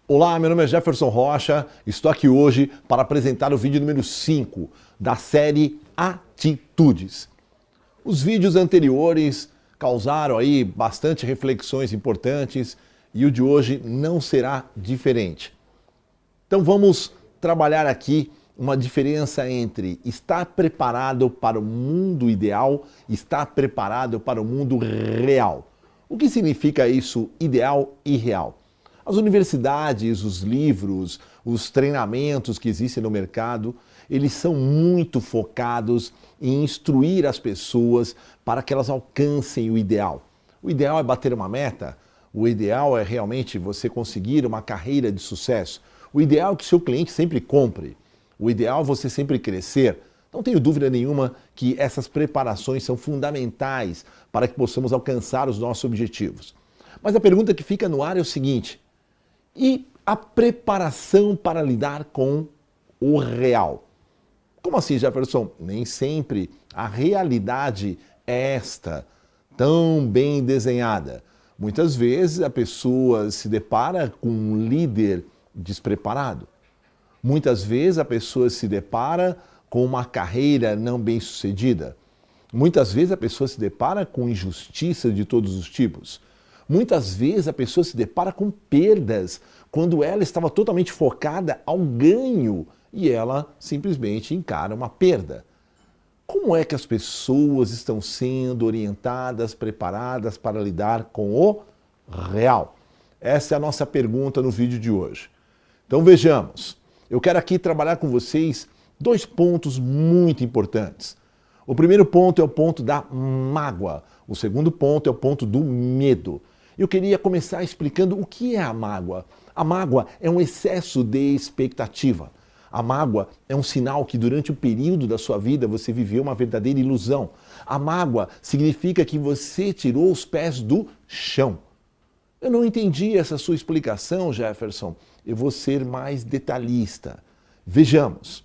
Olá, meu nome é Jefferson Rocha, estou aqui hoje para apresentar o vídeo número 5 da série Atitudes. Os vídeos anteriores causaram aí bastante reflexões importantes e o de hoje não será diferente. Então vamos trabalhar aqui uma diferença entre estar preparado para o mundo ideal e estar preparado para o mundo real. O que significa isso, ideal e real? As universidades, os livros, os treinamentos que existem no mercado, eles são muito focados em instruir as pessoas para que elas alcancem o ideal. O ideal é bater uma meta, o ideal é realmente você conseguir uma carreira de sucesso. O ideal é que seu cliente sempre compre. O ideal é você sempre crescer. Não tenho dúvida nenhuma que essas preparações são fundamentais para que possamos alcançar os nossos objetivos. Mas a pergunta que fica no ar é o seguinte: e a preparação para lidar com o real? Como assim, Jefferson? Nem sempre a realidade é esta, tão bem desenhada. Muitas vezes a pessoa se depara com um líder despreparado. Muitas vezes a pessoa se depara com uma carreira não bem sucedida. Muitas vezes a pessoa se depara com injustiça de todos os tipos. Muitas vezes a pessoa se depara com perdas quando ela estava totalmente focada ao ganho e ela simplesmente encara uma perda. Como é que as pessoas estão sendo orientadas, preparadas para lidar com o real? Essa é a nossa pergunta no vídeo de hoje. Então vejamos, eu quero aqui trabalhar com vocês dois pontos muito importantes. O primeiro ponto é o ponto da mágoa, o segundo ponto é o ponto do medo. Eu queria começar explicando o que é a mágoa. A mágoa é um excesso de expectativa. A mágoa é um sinal que durante o período da sua vida você viveu uma verdadeira ilusão. A mágoa significa que você tirou os pés do chão. Eu não entendi essa sua explicação, Jefferson. Eu vou ser mais detalhista. Vejamos,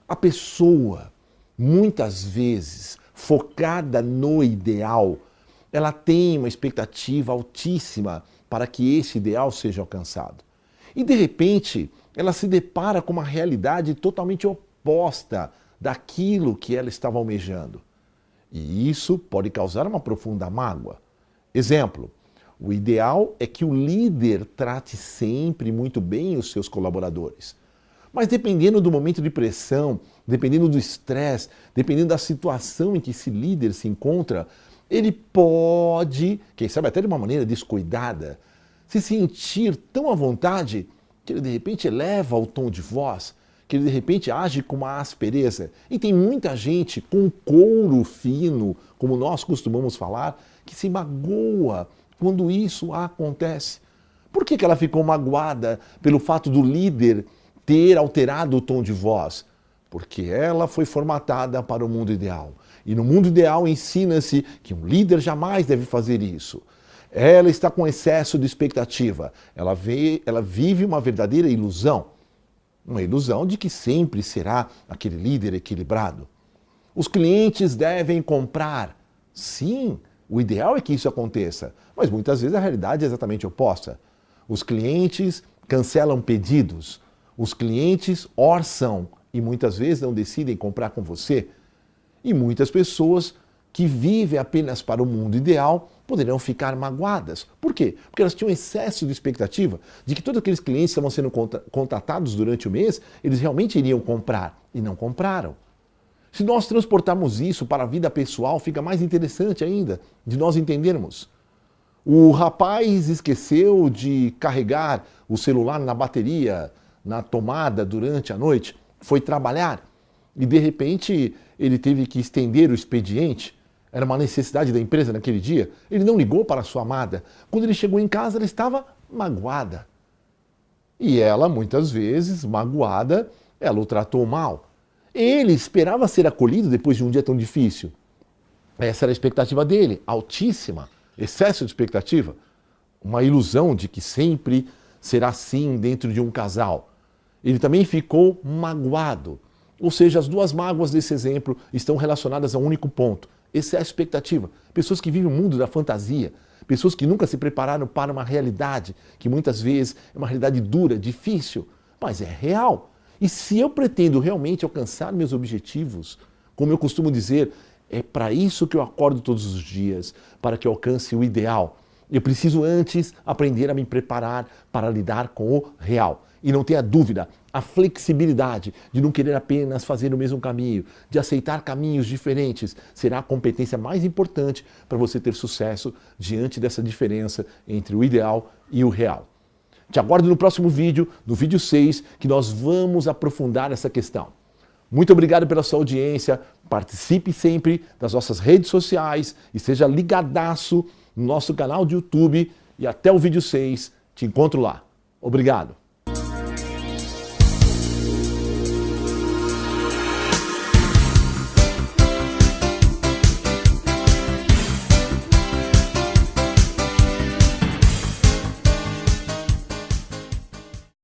a pessoa, muitas vezes, focada no ideal, ela tem uma expectativa altíssima para que esse ideal seja alcançado. E de repente, ela se depara com uma realidade totalmente oposta daquilo que ela estava almejando. E isso pode causar uma profunda mágoa. Exemplo, o ideal é que o líder trate sempre muito bem os seus colaboradores. Mas dependendo do momento de pressão, dependendo do estresse, dependendo da situação em que esse líder se encontra, ele pode, quem sabe até de uma maneira descuidada, se sentir tão à vontade que ele de repente eleva o tom de voz, que ele de repente age com uma aspereza. E tem muita gente com couro fino, como nós costumamos falar, que se magoa quando isso acontece. Por que ela ficou magoada pelo fato do líder ter alterado o tom de voz? Porque ela foi formatada para o mundo ideal. E no mundo ideal ensina-se que um líder jamais deve fazer isso. Ela está com excesso de expectativa. Ela vive uma verdadeira ilusão. Uma ilusão de que sempre será aquele líder equilibrado. Os clientes devem comprar. Sim, o ideal é que isso aconteça. Mas muitas vezes a realidade é exatamente oposta. Os clientes cancelam pedidos. Os clientes orçam e muitas vezes não decidem comprar com você. E muitas pessoas que vivem apenas para o mundo ideal poderão ficar magoadas. Por quê? Porque elas tinham excesso de expectativa de que todos aqueles clientes que estavam sendo contatados durante o mês, eles realmente iriam comprar e não compraram. Se nós transportarmos isso para a vida pessoal, fica mais interessante ainda de nós entendermos. O rapaz esqueceu de carregar o celular na bateria, na tomada durante a noite, foi trabalhar e de repente ele teve que estender o expediente, era uma necessidade da empresa naquele dia, ele não ligou para a sua amada. Quando ele chegou em casa, ela estava magoada. E ela, muitas vezes, magoada, ela o tratou mal. Ele esperava ser acolhido depois de um dia tão difícil. Essa era a expectativa dele, altíssima, excesso de expectativa. Uma ilusão de que sempre será assim dentro de um casal. Ele também ficou magoado. Ou seja, as duas mágoas desse exemplo estão relacionadas a um único ponto. Essa é a expectativa. Pessoas que vivem o mundo da fantasia. pessoas que nunca se prepararam para uma realidade que muitas vezes é uma realidade dura, difícil, mas é real. E se eu pretendo realmente alcançar meus objetivos, como eu costumo dizer, é para isso que eu acordo todos os dias, para que eu alcance o ideal. Eu preciso antes aprender a me preparar para lidar com o real. E não tenha dúvida, a flexibilidade de não querer apenas fazer o mesmo caminho, de aceitar caminhos diferentes, será a competência mais importante para você ter sucesso diante dessa diferença entre o ideal e o real. Te aguardo no próximo vídeo, no vídeo 6, que nós vamos aprofundar essa questão. Muito obrigado pela sua audiência, participe sempre das nossas redes sociais e seja ligadaço no nosso canal de YouTube e até o vídeo 6, te encontro lá. Obrigado!